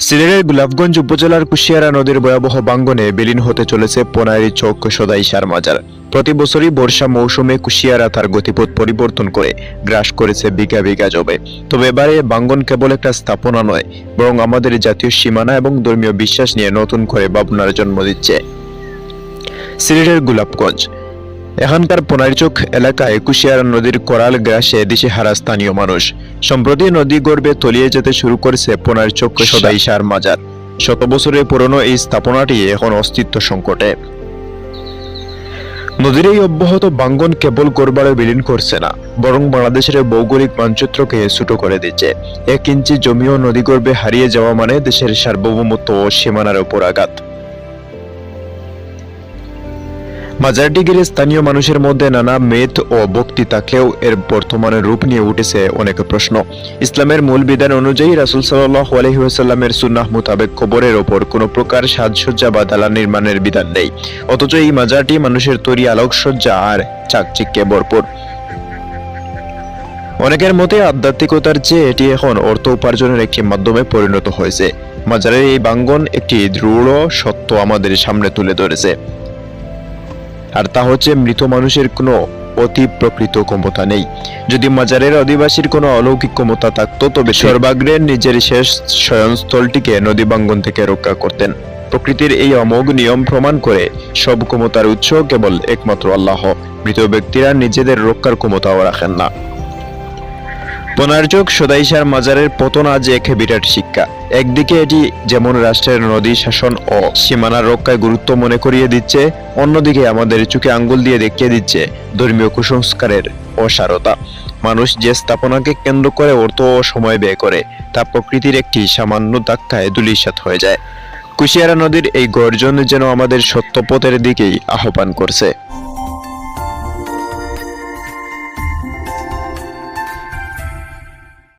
সিলেটের গোলাপগঞ্জ উপজেলার কুশিয়ারা নদীর ভয়াবহ ভাঙ্গনে বিলীন হতে চলেছে পোনারি চৌক সদাইশার মাজার। প্রতি বছরই বর্ষা মৌসুমে কুশিয়ারা তার গতিপথ পরিবর্তন করে গ্রাস করেছে বিঘা বিঘা জমি। তবে এবারে ভাঙ্গন কেবল একটা স্থাপনা নয়, বরং আমাদের জাতীয় সীমানা এবং ধর্মীয় বিশ্বাস নিয়ে নতুন করে ভাবনার জন্ম দিচ্ছে। সিলেটের গোলাপগঞ্জ এখানকার পোনারিচক এলাকায় কুশিয়ারা নদীর কোরাল গ্রাসে দিশেহারা স্থানীয় মানুষ। সম্প্রতি নদী গর্ভে তলিয়ে যেতে শুরু করেছে পোনারিচক সদাইশার মাজার। শত বছরের পুরনো এই স্থাপনাটি এখন অস্তিত্ব সংকটে। নদীর এই অব্যাহত ভাঙ্গন কেবল গড়বাড়ে বিলীন করছে না, বরং বাংলাদেশের ভৌগোলিক মানচিত্রকে ছোট করে দিচ্ছে। 1 ইঞ্চি জমিও নদীগর্ভে হারিয়ে যাওয়া মানে দেশের সার্বভৌমত্ব ও সীমানার উপর আঘাত। মাজারটি ঘিরে স্থানীয় মানুষের মধ্যে নানা মেদ ও ভক্তি থাকলেও এর বর্তমানে রূপ নিয়ে উঠেছে অনেক প্রশ্ন। ইসলামের মূল বিধান অনুযায়ী রাসূল সাল্লাল্লাহু আলাইহি ওয়াসাল্লামের সুন্নাহ মোতাবেক কবরের ওপর কোনো প্রকার সাজসজ্জা বা দালান নির্মাণের বিধান নেই, অথচ এই মাজারটি মানুষের তৈরি আলোকসজ্জা আর চাকচিক্যে ভরপুর। অনেকের মতে আধ্যাত্মিকতার চেয়ে এটি এখন অর্থ উপার্জনের একটি মাধ্যমে পরিণত হয়েছে। মাজারের এই ভাঙ্গন একটি দৃঢ় সত্য আমাদের সামনে তুলে ধরেছে, আর তা হচ্ছে মৃত মানুষের কোনো অতি প্রকৃত ক্ষমতা নেই। যদি মাজারের অধিবাসীর কোনো অলৌকিক ক্ষমতা থাকতো, তবে সর্বাগ্রে নিজের শেষ শয়নস্থলটিকে নদী ভাঙ্গন থেকে রক্ষা করতেন। প্রকৃতির এই অমোঘ নিয়ম প্রমাণ করে সব ক্ষমতার উৎস কেবল একমাত্র আল্লাহ। মৃত ব্যক্তিরা নিজেদের রক্ষার ক্ষমতাও রাখেন না। পোনারিচক সদাইশার মাজারের পতন আজ এক বিরাট শিক্ষা। একদিকে এটি যেমন রাষ্ট্রের নদী শাসন ও সীমানার রক্ষায় গুরুত্ব মনে করিয়ে দিচ্ছে, অন্যদিকে আমাদের চোখে আঙ্গুল দিয়ে দেখিয়ে দিচ্ছে ধর্মীয় কুসংস্কারের অসারতা। মানুষ যে স্থাপনাকে কেন্দ্র করে অর্থ ও সময় ব্যয় করে, তা প্রকৃতির একটি সামান্য ধাক্কায় ধূলিসাৎ হয়ে যায়। কুশিয়ারা নদীর এই গর্জন যেন আমাদের সত্যপথের দিকেই আহ্বান করছে।